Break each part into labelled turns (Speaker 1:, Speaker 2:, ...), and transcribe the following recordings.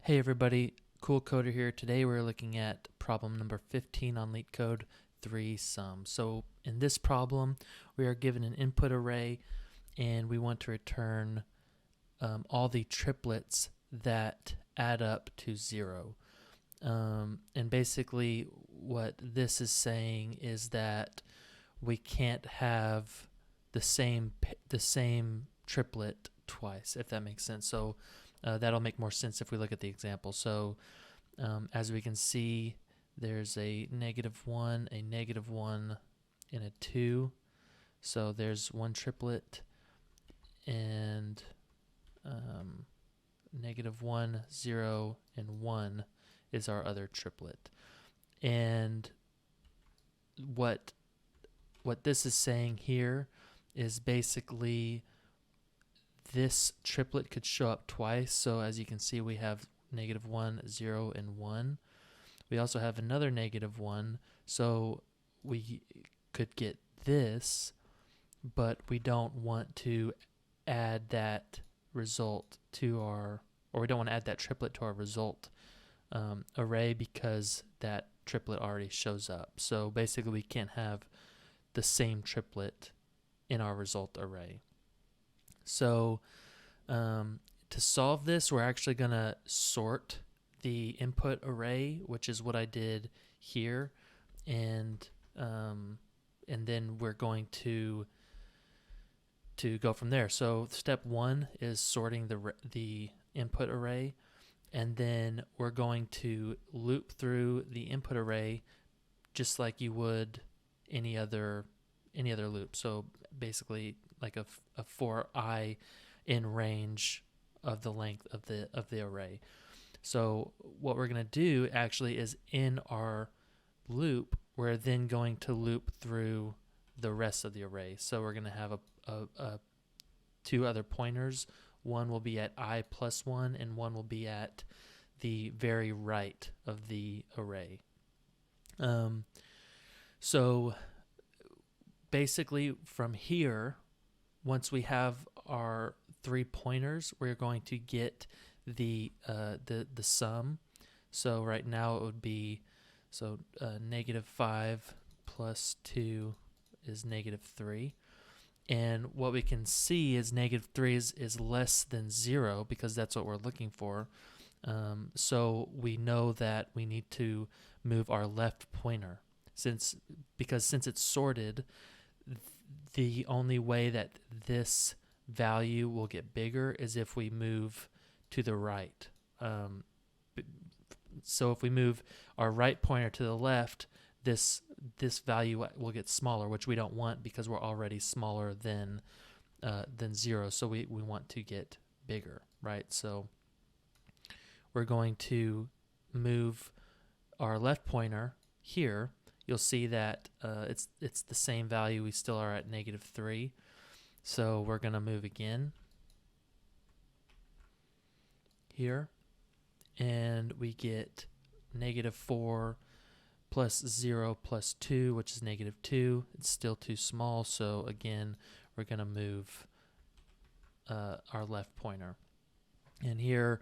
Speaker 1: Hey everybody, Cool Coder here. Today we're looking at problem number 15 on Leetcode 3 sum. So in this problem we are given an input array and we want to return all the triplets that add up to 0. And basically what this is saying is that we can't have the same triplet twice, if that makes sense. So that'll make more sense if we look at the example. So as we can see, there's a -1, a -1, and a 2. So there's one triplet, and -1, 0, and 1 is our other triplet. And what this is saying here is basically this triplet could show up twice. So as you can see, we have -1, 0, and 1. We also have another -1, so we could get this, but we don't want to add that result to our, or we don't want to add that triplet to our result array because that triplet already shows up. So basically we can't have the same triplet in our result array. So to solve this, we're actually going to sort the input array, which is what I did here, and then we're going to go from there. So step 1 is sorting the input array, and then we're going to loop through the input array just like you would any other loop. So basically like a for I in range of the length of the array. So what we're going to do actually is in our loop, we're then going to loop through the rest of the array. So we're going to have a two other pointers. One will be at I plus 1, and one will be at the very right of the array. So basically from here, once we have our 3 pointers, we're going to get the sum. So right now it would be, so -5 plus 2 is -3. And what we can see is -3 is less than 0 because that's what we're looking for. So we know that we need to move our left pointer because since it's sorted, the only way that this value will get bigger is if we move to the right. So if we move our right pointer to the left, this value will get smaller, which we don't want because we're already smaller than 0. So we want to get bigger, right? So we're going to move our left pointer here. You'll see that it's the same value. We still are at -3. So we're going to move again here, and we get -4 plus 0 plus 2, which is -2. It's still too small, so again we're going to move our left pointer. And here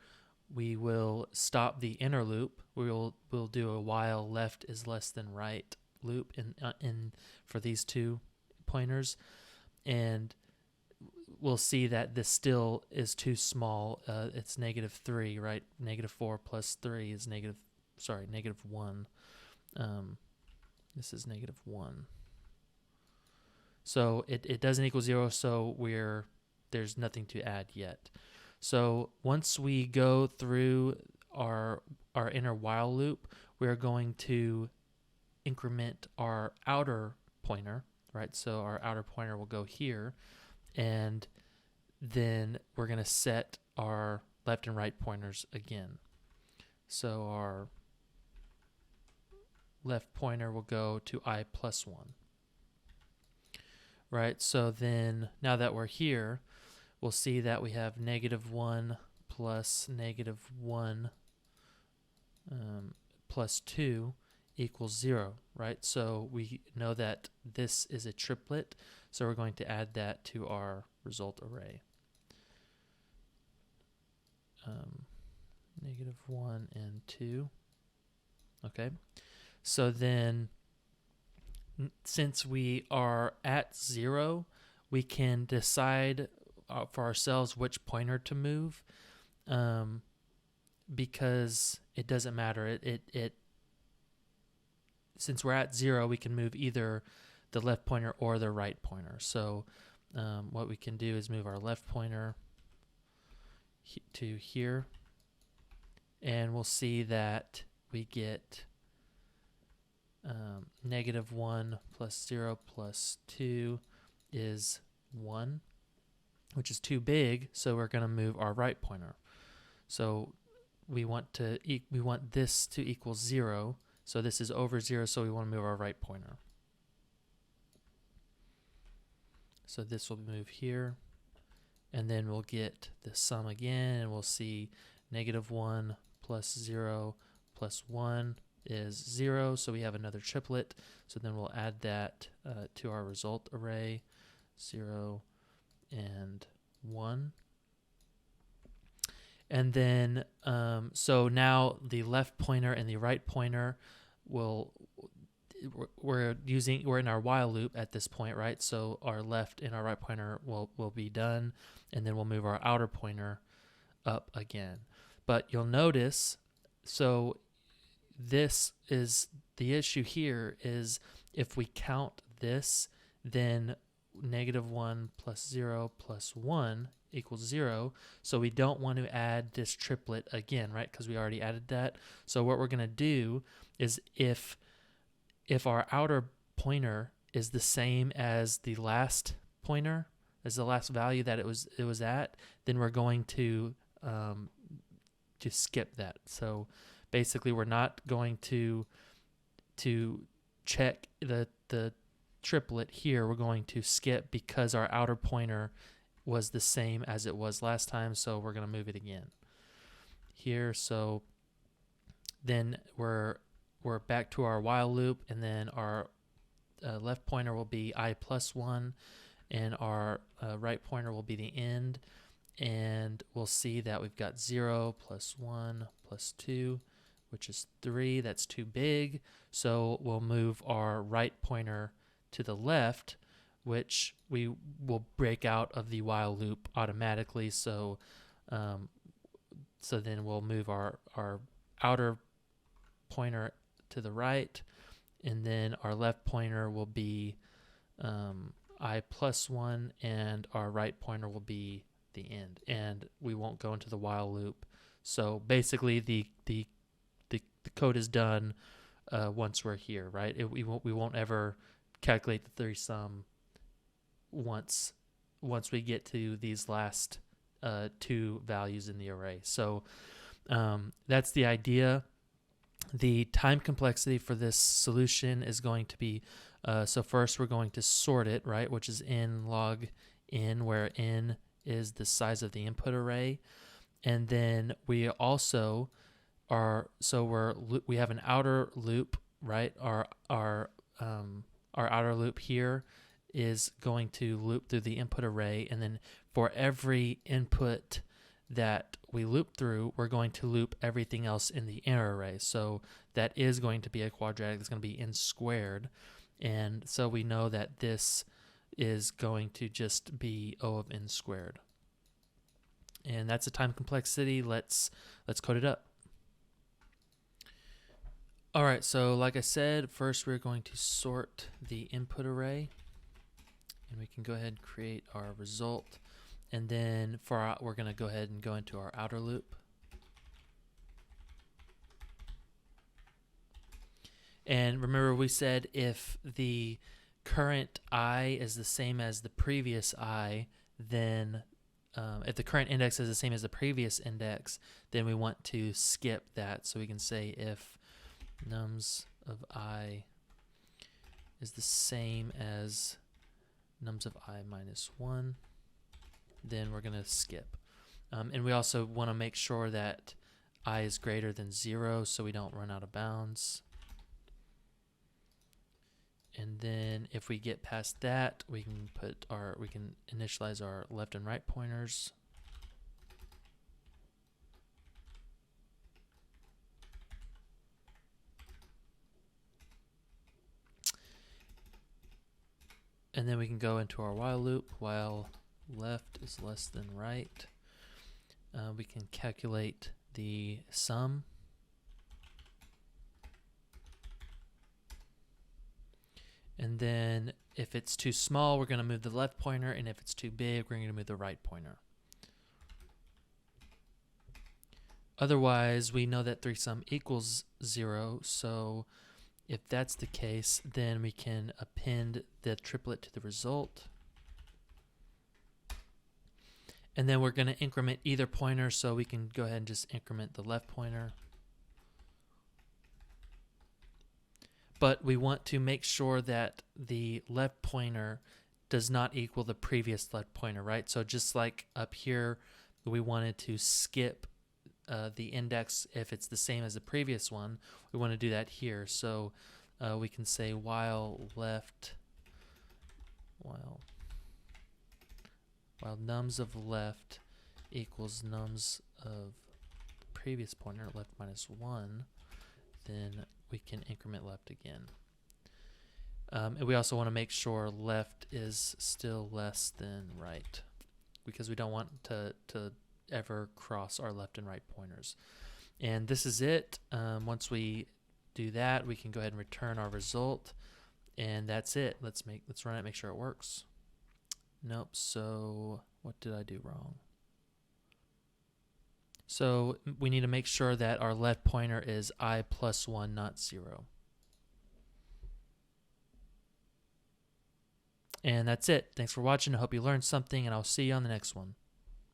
Speaker 1: we will stop the inner loop. We'll do a while left is less than right loop in for these 2 pointers, and we'll see that this still is too small. It's -3, right? -4 plus 3 is -1. This is -1. So it doesn't equal 0, so there's nothing to add yet. So once we go through our inner while loop, we're going to increment our outer pointer, right? So our outer pointer will go here, and then we're going to set our left and right pointers again. So our left pointer will go to I plus 1. Right, so then now that we're here, we'll see that we have -1 plus -1 plus 2 equals 0, right? So we know that this is a triplet, so we're going to add that to our result array. -1 and 2. Okay, so then since we are at 0, we can decide for ourselves which pointer to move, because it doesn't matter. It since we're at 0, we can move either the left pointer or the right pointer. So what we can do is move our left pointer to here, and we'll see that we get -1 plus 0 plus 2 is 1, which is too big, so we're going to move our right pointer. So we want this to equal 0, so this is over 0, so we want to move our right pointer. So this will move here, and then we'll get the sum again, and we'll see -1 plus 0 plus 1 is 0, so we have another triplet. So then we'll add that to our result array, 0 and 1. And then, so now the left pointer and the right pointer we're in our while loop at this point, right? So our left and our right pointer will be done, and then we'll move our outer pointer up again. But you'll notice, so this is the issue here, is if we count this, then -1 plus 0 plus 1 equals 0. So we don't want to add this triplet again, right? Because we already added that. So what we're going to do is if our outer pointer is the same as the last pointer, as the last value that it was at, then we're going to skip that. So basically, we're not going to check the triplet here. We're going to skip because our outer pointer was the same as it was last time, so we're going to move it again here. So then we're back to our while loop, and then our left pointer will be I plus 1, and our right pointer will be the end, and we'll see that we've got 0 plus 1 plus 2, which is 3. That's too big, so we'll move our right pointer to the left, which we will break out of the while loop automatically. So then we'll move our outer pointer to the right, and then our left pointer will be I plus 1, and our right pointer will be the end, and we won't go into the while loop. So basically the code is done once we're here, right? We won't ever calculate the 3 sum once we get to these last 2 values in the array. So that's the idea. The time complexity for this solution is going to be, so first we're going to sort it, right, which is n log n, where n is the size of the input array. And then we also we have an outer loop, right? Our outer loop here is going to loop through the input array, and then for every input that we loop through, we're going to loop everything else in the inner array. So that is going to be a quadratic. It's going to be n squared, and so we know that this is going to just be O of n squared. And that's a time complexity. Let's code it up. All right, so like I said, first we're going to sort the input array, and we can go ahead and create our result. And then we're going to go ahead and go into our outer loop. And remember, we said if the current I is the same as the previous I, then if the current index is the same as the previous index, then we want to skip that. So we can say if nums of I is the same as nums of I minus 1, then we're going to skip. And we also want to make sure that I is greater than 0 so we don't run out of bounds. And then if we get past that, we can initialize our left and right pointers. And then we can go into our while loop. While left is less than right, we can calculate the sum. And then if it's too small, we're going to move the left pointer, and if it's too big, we're going to move the right pointer. Otherwise, we know that 3 sum equals 0, so if that's the case, then we can append the triplet to the result. And then we're going to increment either pointer, so we can go ahead and just increment the left pointer. But we want to make sure that the left pointer does not equal the previous left pointer, right? So just like up here, we wanted to skip the index if it's the same as the previous one. We want to do that here. So we can say while nums of left equals nums of the previous pointer, left minus 1, then we can increment left again. And we also want to make sure left is still less than right, because we don't want to ever cross our left and right pointers. And this is it. Once we do that, we can go ahead and return our result, and that's it. Let's run it, make sure it works. Nope. So what did I do wrong? So we need to make sure that our left pointer is I plus 1, not 0. And that's it. Thanks for watching. I hope you learned something, and I'll see you on the next one.